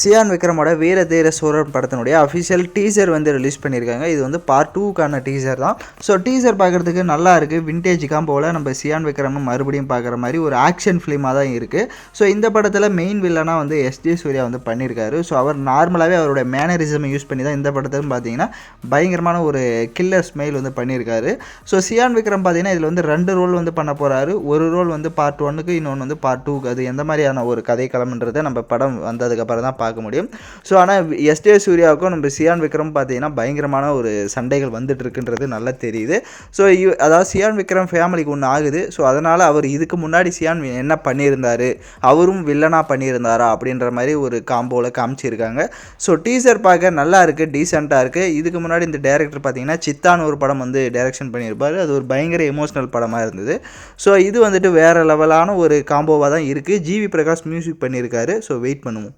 Cyan விக்ரமோட வீர தீர சூரன் படத்தினுடைய அஃபிஷியல் டீசர் வந்து ரிலீஸ் பண்ணியிருக்காங்க. இது வந்து பார்ட் 2க்கான டீசர் தான். ஸோ டீசர் பார்க்குறதுக்கு நல்லா இருக்குது. விண்டேஜ் காம்போவில் நம்ம சியான் விக்ரம் மறுபடியும் பார்க்குற மாதிரி ஒரு ஆக்ஷன் ஃபிலிமாக தான் இருக்குது. ஸோ இந்த படத்தில் மெயின் வில்லனாக வந்து எஸ்ஜே சூர்யா வந்து பண்ணியிருக்காரு. ஸோ அவர் நார்மலாகவே அவரோட மேனரிசமை யூஸ் பண்ணி தான் இந்த படத்திலும் பார்த்தீங்கன்னா பயங்கரமான ஒரு கில்லர் ஸ்மைல் வந்து பண்ணியிருக்காரு. ஸோ சியான் விக்ரம் பார்த்தீங்கன்னா இதில் வந்து 2 ரோல் வந்து பண்ண போகிறாரு. ஒரு ரோல் வந்து பார்ட் 1க்கு, இன்னொன்று வந்து பார்ட் 2க்கு. அது எந்த மாதிரியான ஒரு கதை களம்ன்றதை நம்ம படம் வந்ததுக்கப்புறம் தான் பார்க்க முடியும். ஸோ ஆனால் எஸ்ஜே சூர்யாவுக்கும் நம்ம சியான் விக்ரம் பார்த்தீங்கன்னா பயங்கரமான ஒரு சண்டைகள் வந்துட்டு இருக்குன்றது நல்லா தெரியுது. ஸோ அதாவது சியான் விக்ரம் ஃபேமிலிக்கு ஒன்று ஆகுது. ஸோ அதனால் அவர் இதுக்கு முன்னாடி சியான் என்ன பண்ணியிருந்தார், அவரும் வில்லனாக பண்ணியிருந்தாரா அப்படின்ற மாதிரி ஒரு காம்போவில் காமிச்சிருக்காங்க. ஸோ டீசர் பார்க்க நல்லா இருக்குது, டீசெண்டாக இருக்குது. இதுக்கு முன்னாடி இந்த டேரக்டர் பார்த்தீங்கன்னா சித்தான் ஒரு படம் வந்து டைரக்ஷன் பண்ணியிருப்பார். அது ஒரு பயங்கர எமோஷ்னல் படமாக இருந்தது. ஸோ இது வந்துட்டு வேறு லெவலான ஒரு காம்போவாக தான் இருக்குது. ஜிவி பிரகாஷ் மியூசிக் பண்ணியிருக்காரு. ஸோ வெயிட் பண்ணுவோம்.